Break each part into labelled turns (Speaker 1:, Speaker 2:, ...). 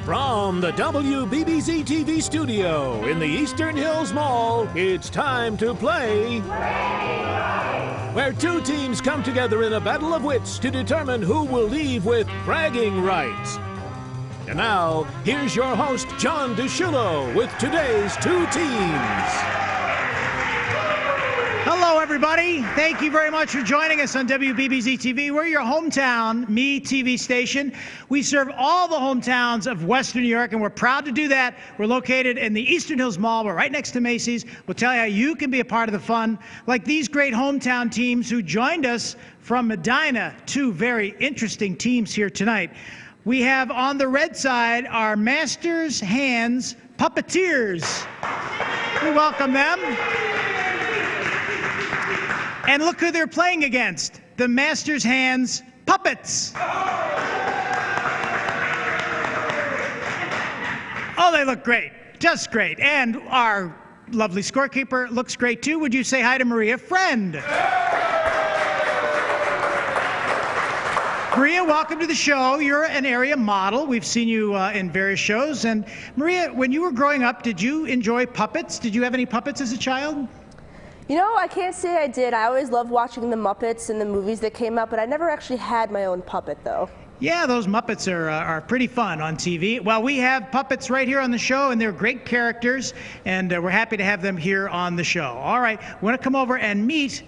Speaker 1: From the WBBZ-TV studio in the Eastern Hills Mall, it's time to play where two teams come together in a battle of wits to determine who will leave with bragging rights. And now, here's your host, John DeShullo, with today's two teams.
Speaker 2: Hello, everybody. Thank you very much for joining us on WBBZ-TV. We're your hometown Me TV station. We serve all the hometowns of Western New York, and we're proud to do that. We're located in the Eastern Hills Mall. We're right next to Macy's. We'll tell you how you can be a part of the fun, like these great hometown teams who joined us from Medina. Two very interesting teams here tonight. We have on the red side our Masters Hands Puppeteers. We welcome them. And look who they're playing against, the Masters Hands Puppets. Oh, they look great, just great. And our lovely scorekeeper looks great too. Would you say hi to Maria Friend? Maria, welcome to the show. You're an area model. We've seen you in various shows. And Maria, when you were growing up, did you enjoy puppets? Did you have any puppets as a child?
Speaker 3: You know, I can't say I did. I always loved watching the Muppets and the movies that came out, but I never actually had my own puppet, though.
Speaker 2: Yeah, those Muppets are pretty fun on TV. Well, we have puppets right here on the show, and they're great characters, and we're happy to have them here on the show. All right, we want to come over and meet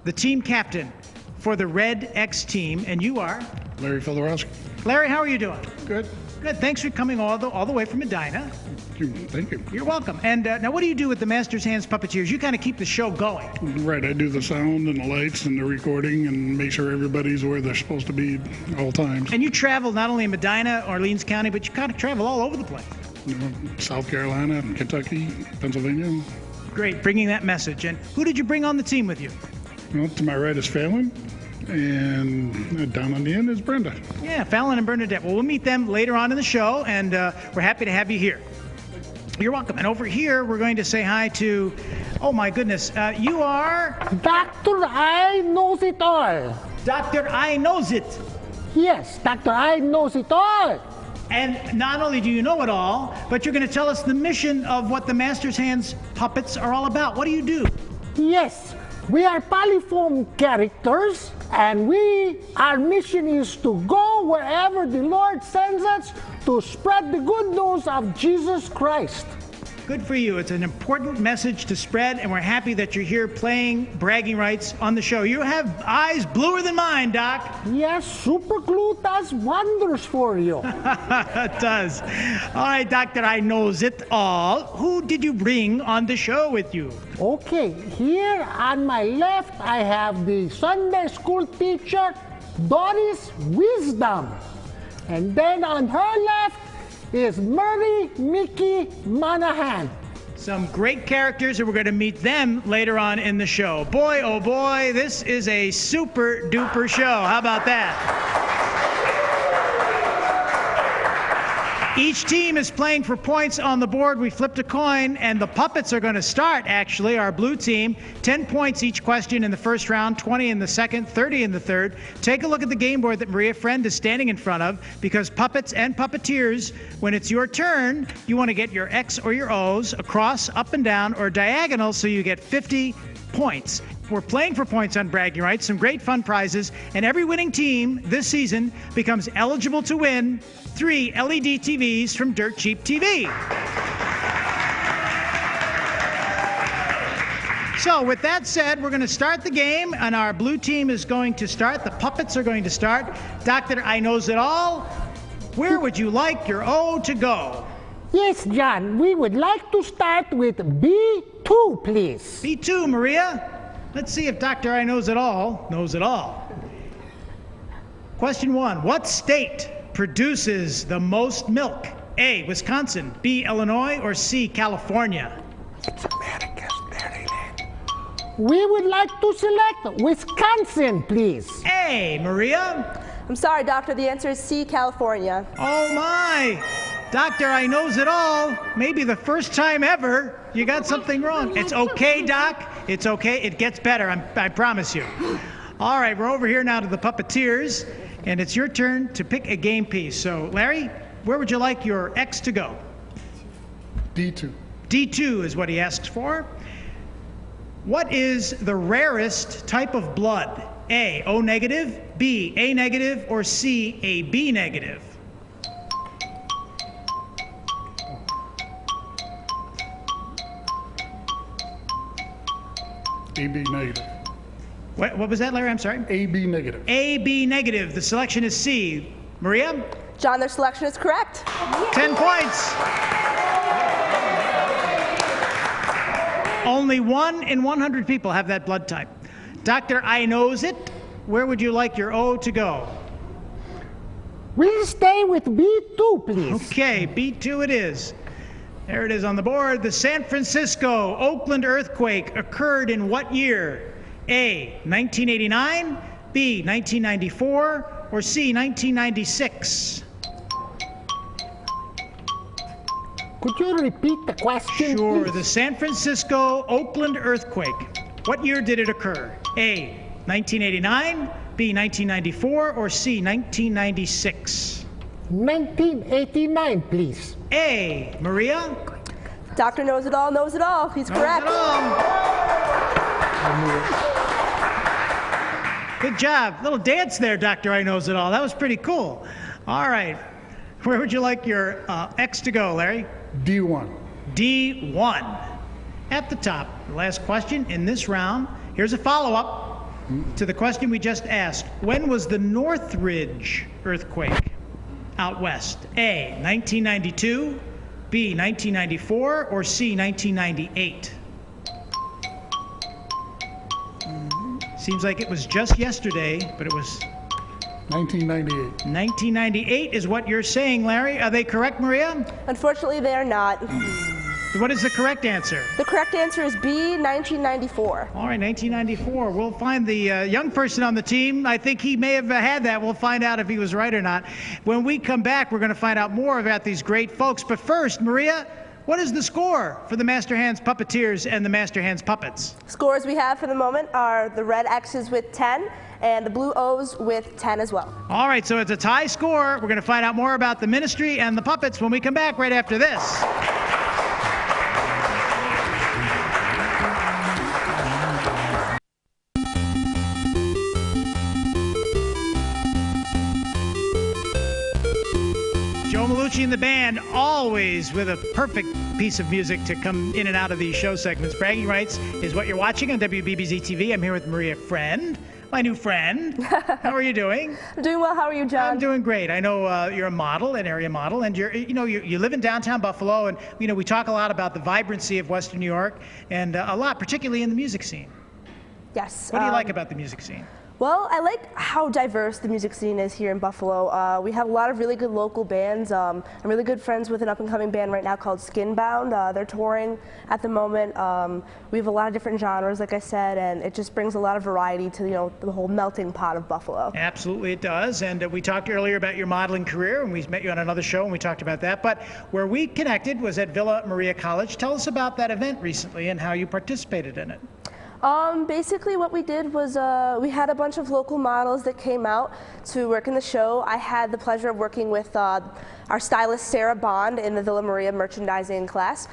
Speaker 2: the team captain for the Red X team, and you are?
Speaker 4: Larry Feldorowski.
Speaker 2: Larry, how are you doing?
Speaker 4: Good.
Speaker 2: Good. Thanks for coming all the way from Medina.
Speaker 4: Thank you.
Speaker 2: You're welcome. And now what do you do with the Masters Hands Puppeteers? You kind of keep the show going.
Speaker 4: Right. I do the sound and the lights and the recording and make sure everybody's where they're supposed to be all times.
Speaker 2: And you travel not only in Medina, Orleans County, but you kind of travel all over the place.
Speaker 4: You know, South Carolina, Kentucky, Pennsylvania.
Speaker 2: Great. Bringing that message. And who did you bring on the team with you?
Speaker 4: Well, to my right is Fallon, and down on the end is Brenda.
Speaker 2: Yeah, Fallon and Bernadette. Well, we'll meet them later on in the show, and we're happy to have you here. You're welcome. And over here, we're going to say hi to, oh my goodness, you are?
Speaker 5: Dr. I knows it all.
Speaker 2: Dr. I knows it.
Speaker 5: Yes, Dr. I knows it all.
Speaker 2: And not only do you know it all, but you're going to tell us the mission of what the Masters Hands Puppets are all about. What do you do?
Speaker 5: Yes, we are polyform characters, and our mission is to go wherever the Lord sends us to spread the good news of Jesus Christ.
Speaker 2: Good for you. It's an important message to spread, and we're happy that you're here playing bragging rights on the show. You have eyes bluer than mine, Doc.
Speaker 5: Yes, super glue does wonders for you.
Speaker 2: It does. All right, Doctor, I knows it all. Who did you bring on the show with you?
Speaker 5: Okay, here on my left, I have the Sunday school teacher, Doris Wisdom. And then on her left is Murray Mickey Monahan.
Speaker 2: Some great characters, and we're going to meet them later on in the show. Boy, oh boy, this is a super duper show. How about that? Each team is playing for points on the board. We flipped a coin, and the puppets are going to start, actually, our blue team. 10 points each question in the first round, 20 in the second, 30 in the third. Take a look at the game board that Maria Friend is standing in front of, because puppets and puppeteers, when it's your turn, you want to get your X or your O's across, up and down, or diagonal, so you get 50 points. We're playing for points on bragging rights, some great fun prizes, and every winning team this season becomes eligible to win 3 LED TVs from Dirt Cheap TV. So with that said, we're going to start the game, and our blue team is going to start. The puppets are going to start. Doctor I knows it all. Where would you like your O to go?
Speaker 5: Yes, John, we would like to start with B2, please.
Speaker 2: B2, Maria. Let's see if Dr. I knows it all knows it all. Question 1. What state produces the most milk? A, Wisconsin, B, Illinois, or C, California?
Speaker 5: It's America's Maryland. We would like to select Wisconsin, please.
Speaker 2: A, Maria.
Speaker 3: I'm sorry, Doctor. The answer is C, California.
Speaker 2: Oh, my. Doctor, I knows it all. Maybe the first time ever you got something wrong. It's okay, Doc. It's okay. It gets better. I promise you. All right, we're over here now to the Puppeteers, and it's your turn to pick a game piece. So, Larry, where would you like your X to go?
Speaker 4: D2.
Speaker 2: D2 is what he asks for. What is the rarest type of blood? A, O negative, B, A negative, or C, A B negative?
Speaker 4: AB negative.
Speaker 2: What was that, Larry? I'm sorry.
Speaker 4: AB negative.
Speaker 2: AB negative. The selection is C. Maria?
Speaker 3: John, their selection is correct.
Speaker 2: 10 points. Only 1 in 100 people have that blood type. Dr. I knows it. Where would you like your O to go?
Speaker 5: We'll stay with B2, please.
Speaker 2: Okay, B2 it is. There it is on the board. The San Francisco Oakland earthquake occurred in what year? A, 1989, B, 1994, or C, 1996?
Speaker 5: Could you repeat the question,
Speaker 2: Sure.
Speaker 5: please?
Speaker 2: The San Francisco Oakland earthquake. What year did it occur? A, 1989, B, 1994, or C, 1996?
Speaker 5: 1989, please.
Speaker 2: A, Maria?
Speaker 3: Doctor knows it all, knows it all. He's correct.
Speaker 2: Good job. Little dance there, Doctor I knows it all. That was pretty cool. All right. Where would you like your X to go, Larry?
Speaker 4: D1.
Speaker 2: D1. At the top, the last question in this round. Here's a follow-up to the question we just asked. When was the Northridge earthquake out west? A, 1992, B, 1994, or C, 1998? Seems like it was just yesterday, but it was
Speaker 4: 1998.
Speaker 2: 1998 is what you're saying, Larry. Are they correct, Maria?
Speaker 3: Unfortunately, they are not.
Speaker 2: What is the correct answer?
Speaker 3: The correct answer is B, 1994.
Speaker 2: All right, 1994. We'll find the young person on the team. I think he may have had that. We'll find out if he was right or not. When we come back, we're going to find out more about these great folks. But first, Maria, what is the score for the Master Hands Puppeteers and the Master Hands Puppets?
Speaker 3: Scores we have for the moment are the red X's with 10 and the blue O's with 10 as well.
Speaker 2: All right, so it's a tie score. We're going to find out more about the ministry and the puppets when we come back right after this. Joe Malucci and the band, always with a perfect piece of music to come in and out of these show segments. Bragging Rights is what you're watching on WBBZ-TV. I'm here with Maria Friend, my new friend. How are you doing?
Speaker 3: I'm doing well. How are you, John?
Speaker 2: I'm doing great. I know you're a model, an area model, and you live in downtown Buffalo, and we talk a lot about the vibrancy of Western New York, and a lot, particularly in the music scene.
Speaker 3: Yes.
Speaker 2: What do you like about the music scene?
Speaker 3: Well, I like how diverse the music scene is here in Buffalo. We have a lot of really good local bands. I'm really good friends with an up-and-coming band right now called Skinbound. They're touring at the moment. We have a lot of different genres, like I said, and it just brings a lot of variety to the whole melting pot of Buffalo.
Speaker 2: Absolutely, it does. And we talked earlier about your modeling career, and we met you on another show, and we talked about that. But where we connected was at Villa Maria College. Tell us about that event recently and how you participated in it.
Speaker 3: Basically what we did was we had a bunch of local models that came out to work in the show. I had the pleasure of working with our stylist Sarah Bond in the Villa Maria merchandising class.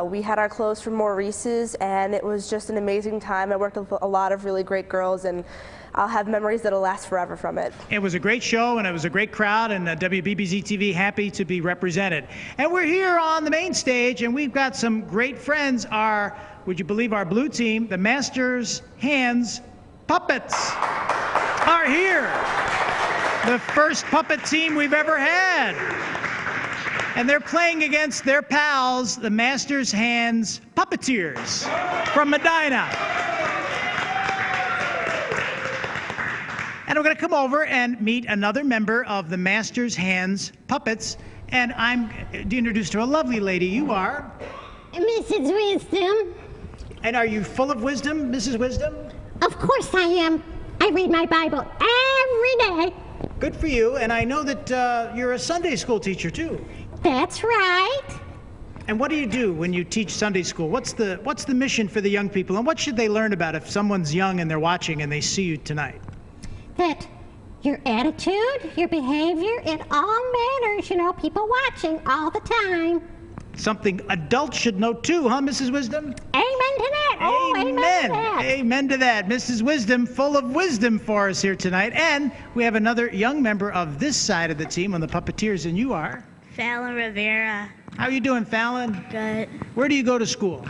Speaker 3: We had our clothes from Maurice's, and it was just an amazing time. I worked with a lot of really great girls, and I'll have memories that'll last forever from it.
Speaker 2: It was a great show, and it was a great crowd, and WBBZ-TV happy to be represented. And we're here on the main stage, and we've got some great friends. Would you believe our blue team, the Master's Hands Puppets, are here. The first puppet team we've ever had. And they're playing against their pals, the Master's Hands Puppeteers from Medina. And we're going to come over and meet another member of the Master's Hands Puppets. And I'm introduced to a lovely lady. You are?
Speaker 6: Mrs. Wisdom.
Speaker 2: And are you full of wisdom, Mrs. Wisdom?
Speaker 6: Of course I am. I read my Bible every day.
Speaker 2: Good for you. And I know that you're a Sunday school teacher, too.
Speaker 6: That's right.
Speaker 2: And what do you do when you teach Sunday school? What's the mission for the young people? And what should they learn about if someone's young and they're watching and they see you tonight?
Speaker 6: That Your attitude, your behavior, it all matters. You know, people watching all the time.
Speaker 2: Something adults should know too, huh, Mrs. Wisdom?
Speaker 6: Amen to that. Oh, amen to that.
Speaker 2: Amen to that. Mrs. Wisdom, full of wisdom for us here tonight. And we have another young member of this side of the team on the Puppeteers, and you are?
Speaker 7: Fallon Rivera.
Speaker 2: How are you doing, Fallon?
Speaker 7: Good.
Speaker 2: Where do you go to school?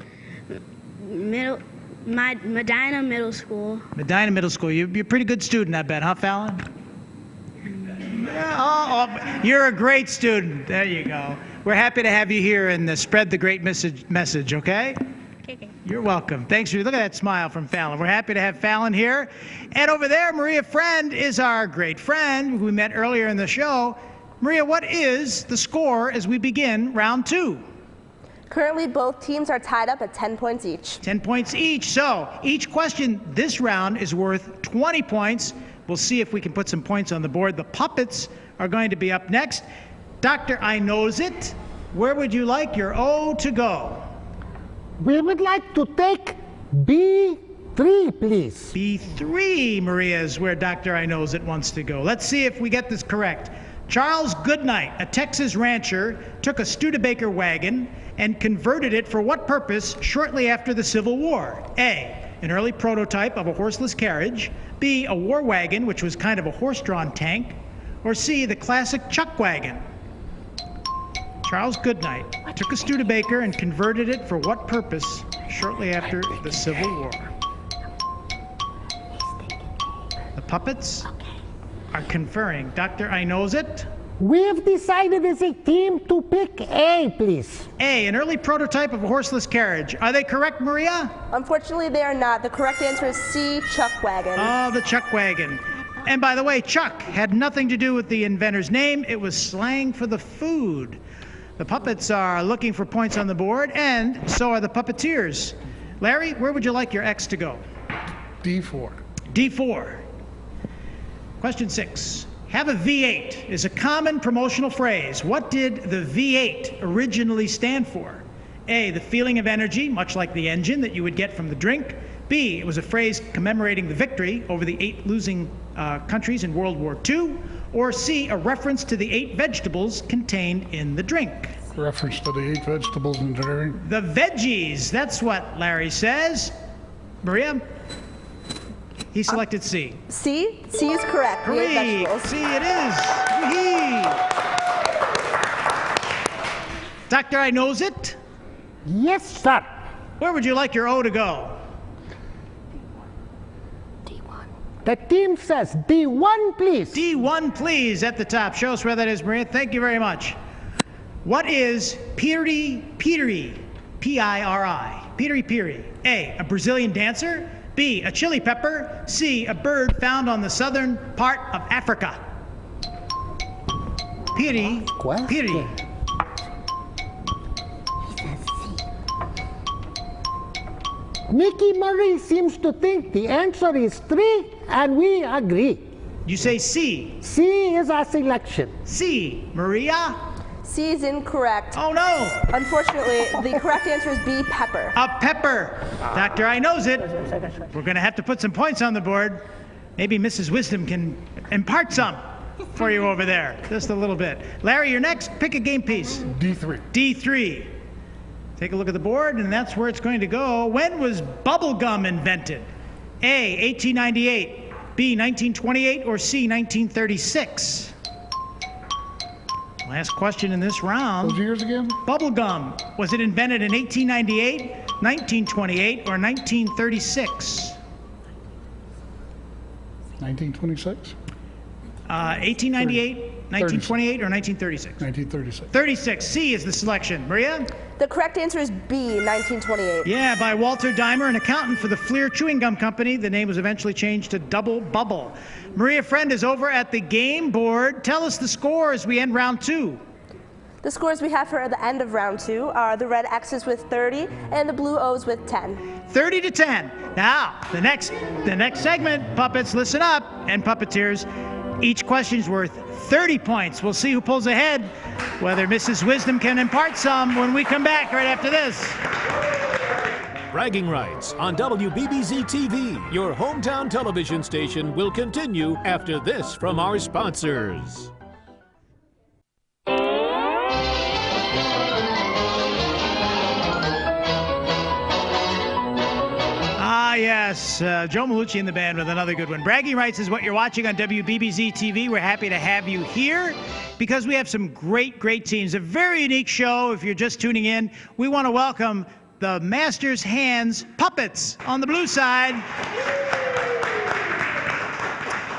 Speaker 7: Medina Middle School.
Speaker 2: Medina Middle School. You're a pretty good student, I bet, huh, Fallon? Yeah, you're a great student. There you go. We're happy to have you here and spread the great message, okay?
Speaker 7: Okay.
Speaker 2: You're welcome. Thanks for look at that smile from Fallon. We're happy to have Fallon here. And over there, Maria Friend is our great friend who we met earlier in the show. Maria, what is the score as we begin round 2?
Speaker 3: Currently, both teams are tied up at 10 points each.
Speaker 2: 10 points each. So each question this round is worth 20 points. We'll see if we can put some points on the board. The puppets are going to be up next. Dr. I Knows It, where would you like your O to go?
Speaker 5: We would like to take B3, please.
Speaker 2: B3, Maria, is where Dr. I Knows It wants to go. Let's see if we get this correct. Charles Goodnight, a Texas rancher, took a Studebaker wagon and converted it for what purpose shortly after the Civil War? A, an early prototype of a horseless carriage. B, a war wagon, which was kind of a horse-drawn tank. Or C, the classic chuck wagon. Charles Goodnight took a Studebaker and converted it for what purpose shortly after the Civil War? The puppets are conferring. Dr. I Knows It.
Speaker 5: We've decided as a team to pick A, please.
Speaker 2: A, an early prototype of a horseless carriage. Are they correct, Maria?
Speaker 3: Unfortunately, they are not. The correct answer is C, chuck wagon.
Speaker 2: Oh, the chuck wagon. And by the way, chuck had nothing to do with the inventor's name. It was slang for the food. The puppets are looking for points on the board, and so are the puppeteers. Larry, where would you like your X to go?
Speaker 4: D4.
Speaker 2: D4. Question 6. Have a V8 is a common promotional phrase. What did the V8 originally stand for? A, the feeling of energy, much like the engine that you would get from the drink. B, it was a phrase commemorating the victory over the 8 losing countries in World War II. Or C, a reference to the 8 vegetables contained in the drink.
Speaker 4: Reference to the 8 vegetables in the drink.
Speaker 2: The veggies, that's what Larry says. Maria? He selected C.
Speaker 3: C? C is correct. The 8 vegetables.
Speaker 2: C it is. Dr. I Knows It.
Speaker 5: Yes, sir.
Speaker 2: Where would you like your O to go?
Speaker 5: The team says D1, please.
Speaker 2: D1, please, at the top. Show us where that is, Maria. Thank you very much. What is piri piri? P-I-R-I. Piri piri. A, a Brazilian dancer. B, a chili pepper. C, a bird found on the southern part of Africa. Piri piri.
Speaker 5: Mickey Murray seems to think the answer is 3, and we agree.
Speaker 2: You say C.
Speaker 5: C is our selection.
Speaker 2: C. Maria?
Speaker 3: C is incorrect.
Speaker 2: Oh, no.
Speaker 3: Unfortunately, the correct answer is B, pepper.
Speaker 2: A pepper. Doctor, I Knows It. We're going to have to put some points on the board. Maybe Mrs. Wisdom can impart some for you over there. Just a little bit. Larry, you're next. Pick a game piece.
Speaker 4: D3.
Speaker 2: D3. Take a look at the board, and that's where it's going to go. When was bubble gum invented? A, 1898, B, 1928, or C, 1936? Last question in this round.
Speaker 4: Those years again?
Speaker 2: Bubble gum. Was it invented in 1898, 1928, or 1936?
Speaker 4: 1926?
Speaker 2: 1898, 1928, or 1936?
Speaker 4: 1936.
Speaker 2: 36. C is the selection. Maria?
Speaker 3: The correct answer is B, 1928.
Speaker 2: Yeah, by Walter Dimer, an accountant for the Fleer Chewing Gum Company. The name was eventually changed to Double Bubble. Maria Friend is over at the game board. Tell us the score as we end round 2.
Speaker 3: The scores we have for the end of round 2 are the red X's with 30 and the blue O's with 10.
Speaker 2: 30 to 10. Now, the next segment, puppets, listen up, and puppeteers. Each question's worth 30 points. We'll see who pulls ahead, whether Mrs. Wisdom can impart some when we come back right after this.
Speaker 1: Bragging Rights on WBBZ-TV, your hometown television station, will continue after this from our sponsors.
Speaker 2: Yes, Joe Malucci and the band with another good one. Bragging Rights is what you're watching on WBBZ-TV. We're happy to have you here because we have some great teams. A very unique show. If you're just tuning in, we want to welcome the Masters Hands Puppets on the blue side.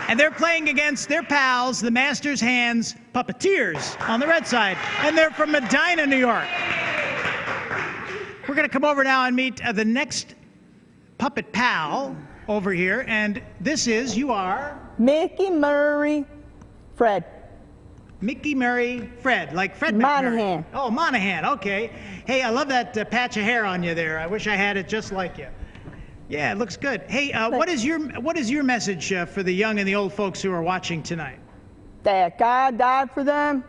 Speaker 2: And they're playing against their pals, the Masters Hands Puppeteers on the red side. And they're from Medina, New York. We're going to come over now and meet the next puppet pal over here, and this is, you are?
Speaker 8: Mickey Murray Fred.
Speaker 2: Mickey Murray Fred, like Fred
Speaker 8: Monahan.
Speaker 2: McMurray. Oh, Monahan, okay. Hey, I love that patch of hair on you there. I wish I had it just like you. Yeah, it looks good. Hey, what is your message for the young and the old folks who are watching tonight?
Speaker 8: That God died for them,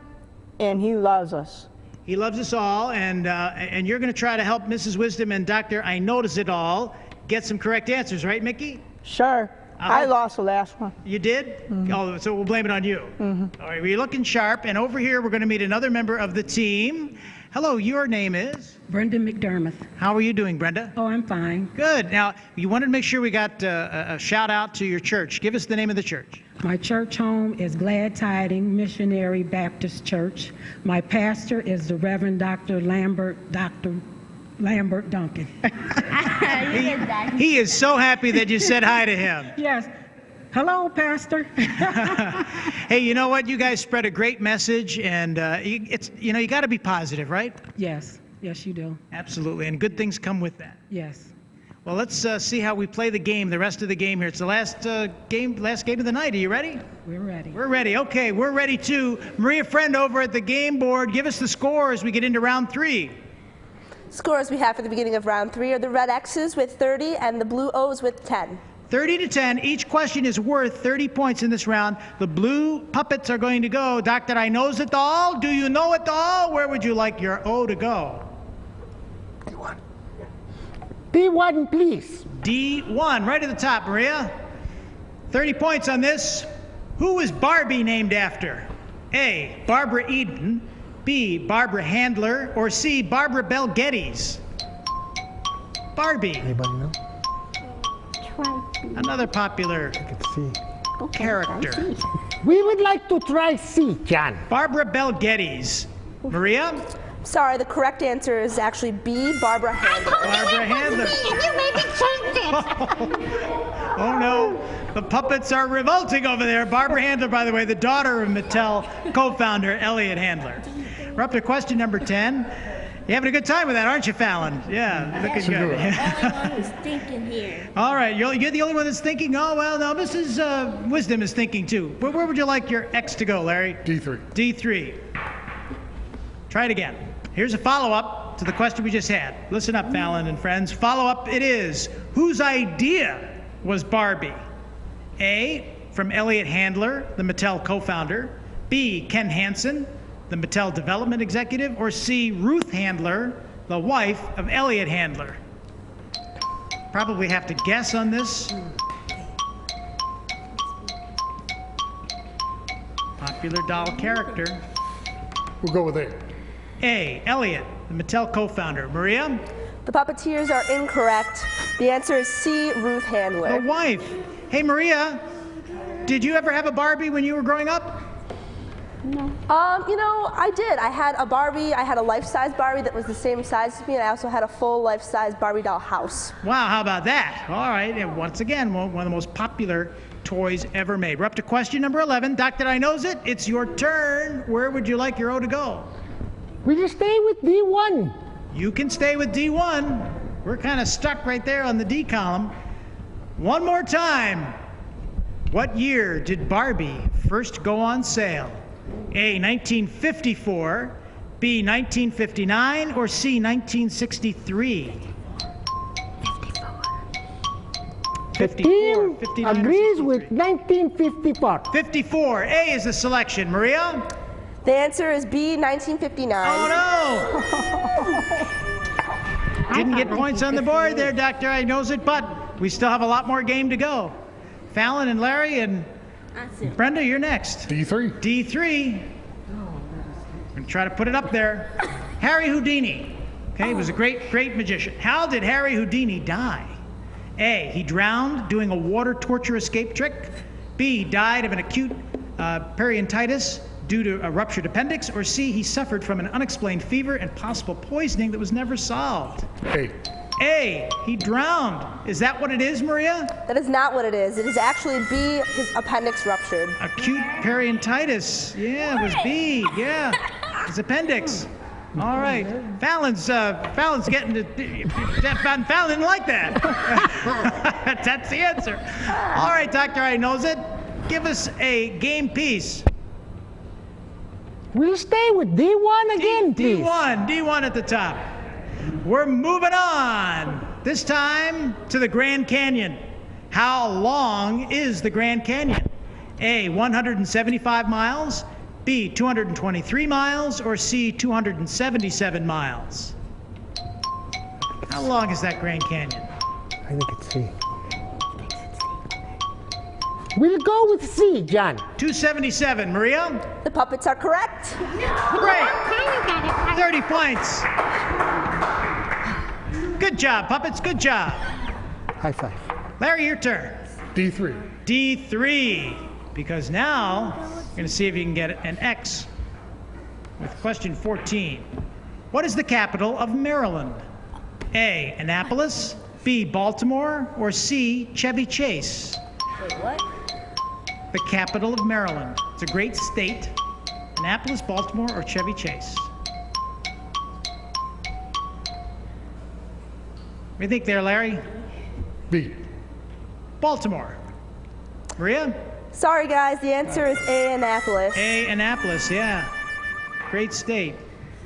Speaker 8: and He loves us.
Speaker 2: He loves us all, and you're going to try to help Mrs. Wisdom and Dr. I Notice It All get some correct answers, right, Mickey?
Speaker 8: Sure. I lost the last one.
Speaker 2: You did? Mm-hmm. Oh, so we'll blame it on you. Mm-hmm. All right, well, you're looking sharp. And over here, we're going to meet another member of the team. Hello, your name is?
Speaker 9: Brenda McDermott.
Speaker 2: How are you doing, Brenda?
Speaker 9: Oh, I'm fine.
Speaker 2: Good. Now, you wanted to make sure we got a shout out to your church. Give us the name of the church.
Speaker 9: My church home is Glad Tiding Missionary Baptist Church. My pastor is the Reverend Dr. Lambert Duncan.
Speaker 2: He is so happy that you said hi to him.
Speaker 9: Yes. Hello, Pastor.
Speaker 2: Hey, you know what? You guys spread a great message, and you got to be positive, right?
Speaker 9: Yes. Yes, you do.
Speaker 2: Absolutely, and good things come with that.
Speaker 9: Yes.
Speaker 2: Well, let's see how we play the game, the rest of the game here. It's the last game of the night. Are you ready?
Speaker 9: We're ready.
Speaker 2: We're ready. Okay, we're ready too. Maria Friend over at the game board, give us the score as we get into round 3.
Speaker 3: Scores we have for the beginning of round 3 are the red X's with 30 and the blue O's with 10.
Speaker 2: 30 to 10. Each question is worth 30 points in this round. The blue puppets are going to go. Doctor, I knows it all. Do you know it all? Where would you like your O to go?
Speaker 5: D1. D1, please.
Speaker 2: D1, right at the top, Maria. 30 points on this. Who was Barbie named after? A, Barbara Eden. B, Barbara Handler, or C, Barbara Bel Geddes? Barbie.
Speaker 5: Anybody know?
Speaker 2: Another popular character.
Speaker 5: We would like to try C, John.
Speaker 2: Barbara Bel Geddes. Maria?
Speaker 3: Sorry, the correct answer is actually B, Barbara Handler.
Speaker 2: Barbara Handler.
Speaker 6: You made me change it.
Speaker 2: Oh no, the puppets are revolting over there. Barbara Handler, by the way, the daughter of Mattel co-founder Elliot Handler. We're up to question number 10. You're having a good time with that, aren't you, Fallon? Yeah, looking good.
Speaker 7: The only one who's thinking here.
Speaker 2: All right, you're the only one that's thinking. Oh, well, no, Mrs. Wisdom is thinking too. Where would you like your X to go, Larry?
Speaker 4: D3.
Speaker 2: D3. Try it again. Here's a follow-up to the question we just had. Listen up, Fallon and friends. Follow-up it is, whose idea was Barbie? A, from Elliot Handler, the Mattel co-founder. B, Ken Hansen, the Mattel development executive. Or C, Ruth Handler, the wife of Elliot Handler. Probably have to guess on this. Popular doll character.
Speaker 4: We'll go with A.
Speaker 2: A, Elliot, the Mattel co-founder. Maria?
Speaker 3: The Puppeteers are incorrect. The answer is C, Ruth Handler.
Speaker 2: The wife. Hey, Maria, did you ever have a Barbie when you were growing up?
Speaker 3: No. You know, I did. I had a Barbie. I had a life-size Barbie that was the same size as me, and I also had a full life-size Barbie doll house.
Speaker 2: Wow, how about that? All right, and once again, one of the most popular toys ever made. We're up to question number 11. Doctor, I knows it. It's your turn. Where would you like your O to go?
Speaker 5: Will you stay with D1?
Speaker 2: You can stay with D1. We're kind of stuck right there on the D column. One more time. What year did Barbie first go on sale? A, 1954, B, 1959, or C, 1963? 54. 59
Speaker 5: agrees with 1954.
Speaker 2: 54. A is the selection. Maria?
Speaker 3: The answer is B, 1959.
Speaker 2: Oh, no! Didn't get points on the board there, Doctor. I knows it, but we still have a lot more game to go. Fallon and Larry and Brenda, you're next.
Speaker 4: D3.
Speaker 2: D3. I'm going to try to put it up there. Harry Houdini. Okay, he was a great magician. How did Harry Houdini die? A, he drowned doing a water torture escape trick. B, died of an acute peritonitis due to a ruptured appendix. Or C, he suffered from an unexplained fever and possible poisoning that was never solved. A, he drowned. Is that what it is, Maria?
Speaker 3: That is not what it is. It is actually B, his appendix ruptured.
Speaker 2: Acute peritonitis. Yeah, it was B. Yeah, his appendix. All right. Fallon's getting to... Fallon didn't like that. That's the answer. All right, Doctor, I knows it. Give us a game piece.
Speaker 5: We'll stay with D1 again, please.
Speaker 2: D1 at the top. We're moving on. This time to the Grand Canyon. How long is the Grand Canyon? A, 175 miles. B, 223 miles. Or C, 277 miles. How long is that Grand Canyon?
Speaker 5: I think it's C. We'll go with C, John.
Speaker 2: 277. Maria?
Speaker 3: The puppets are correct.
Speaker 2: Great. 30 points. Good job, puppets. Good job.
Speaker 5: High five.
Speaker 2: Larry, your turn.
Speaker 4: D3.
Speaker 2: D3. Because now we're going to see if you can get an X with question 14. What is the capital of Maryland? A, Annapolis. B, Baltimore. Or C, Chevy Chase.
Speaker 7: Wait, what?
Speaker 2: The capital of Maryland. It's a great state. Annapolis, Baltimore, or Chevy Chase. What do you think there, Larry?
Speaker 4: B.
Speaker 2: Baltimore. Maria?
Speaker 3: Sorry, guys. The answer is A, Annapolis.
Speaker 2: A, Annapolis, yeah. Great state.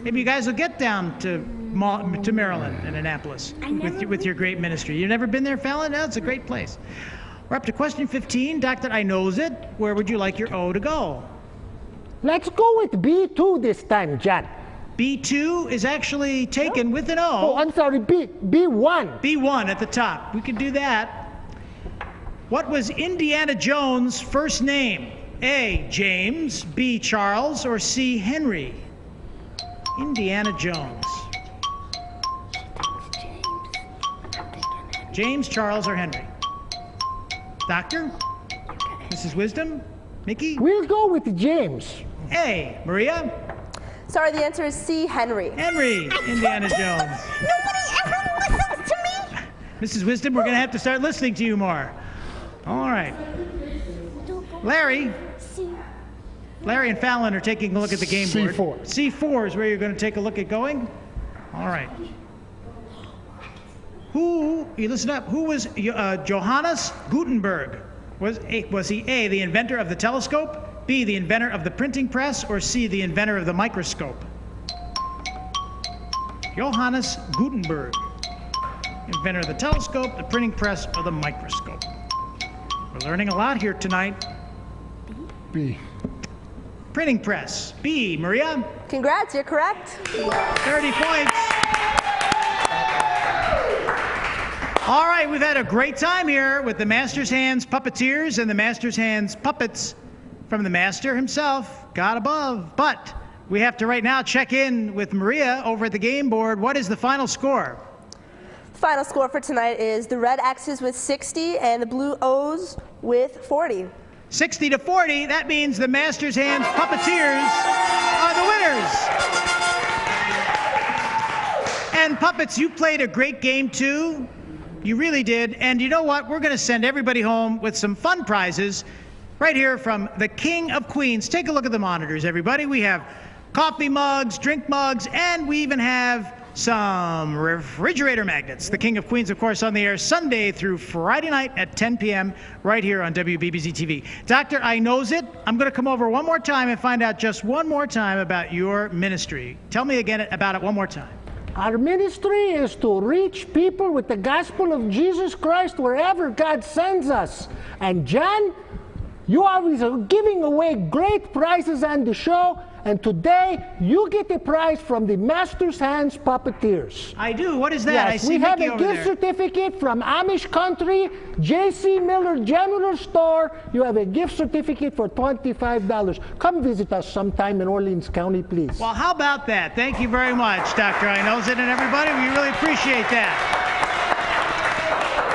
Speaker 2: Maybe you guys will get down to Maryland and Annapolis with your great ministry. You've never been there, Fallon? No, it's a great place. We're up to question 15. Doctor, I knows it. Where would you like your O to go?
Speaker 5: Let's go with B2 this time, John.
Speaker 2: B2 is actually taken with an O.
Speaker 5: Oh, I'm sorry, B1.
Speaker 2: B1 at the top. We could do that. What was Indiana Jones' first name? A, James. B, Charles. Or C, Henry? Indiana Jones. James, Charles, or Henry? Doctor? Mrs. Wisdom? Mickey?
Speaker 5: We'll go with James.
Speaker 2: A, Maria?
Speaker 3: Sorry, the answer is C, Henry.
Speaker 2: Henry, Indiana Jones.
Speaker 6: Nobody ever listens to me.
Speaker 2: Mrs. Wisdom, we're going to have to start listening to you more. All right. Larry? Larry and Fallon are taking a look at the game board.
Speaker 4: C4.
Speaker 2: C4 is where you're going to take a look at going? All right. You listen up, who was Johannes Gutenberg? Was he A, the inventor of the telescope, B, the inventor of the printing press, or C, the inventor of the microscope? Johannes Gutenberg, inventor of the telescope, the printing press, or the microscope? We're learning a lot here tonight.
Speaker 4: B.
Speaker 2: Printing press. B, Maria?
Speaker 3: Congrats, you're correct.
Speaker 2: 30 points. All right, we've had a great time here with the Master's Hands Puppeteers and the Master's Hands Puppets from the Master himself, God above. But we have to right now check in with Maria over at the game board. What is the final score?
Speaker 3: The final score for tonight is the red X's with 60 and the blue O's with 40.
Speaker 2: 60 to 40, that means the Master's Hands Puppeteers are the winners. And Puppets, you played a great game too. You really did. And you know what? We're going to send everybody home with some fun prizes right here from the King of Queens. Take a look at the monitors, everybody. We have coffee mugs, drink mugs, and we even have some refrigerator magnets. The King of Queens, of course, on the air Sunday through Friday night at 10 p.m. right here on WBBZ-TV. Doctor, I knows it. I'm going to come over one more time and find out just one more time about your ministry. Tell me again about it one more time.
Speaker 5: Our ministry is to reach people with the gospel of Jesus Christ wherever God sends us. And John, you always are giving away great prizes on the show, And today, you get a prize from the Master's Hands Puppeteers.
Speaker 2: I do. What is that?
Speaker 5: Yes,
Speaker 2: I see
Speaker 5: we have
Speaker 2: Mickey
Speaker 5: a
Speaker 2: over
Speaker 5: gift
Speaker 2: there.
Speaker 5: certificate from Amish Country, J.C. Miller General Store. You have a gift certificate for $25. Come visit us sometime in Orleans County, please.
Speaker 2: Well, how about that? Thank you very much, Dr. I Knows It, and everybody. We really appreciate that.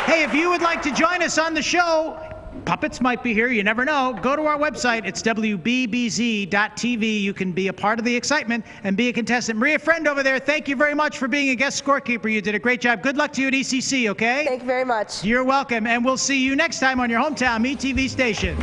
Speaker 2: Hey, if you would like to join us on the show, puppets might be here. You never know. Go to our website. It's WBBZ.TV. You can be a part of the excitement and be a contestant. Maria Friend over there, thank you very much for being a guest scorekeeper. You did a great job. Good luck to you at ECC, okay?
Speaker 3: Thank you very much.
Speaker 2: You're welcome. And we'll see you next time on your hometown MeTV station.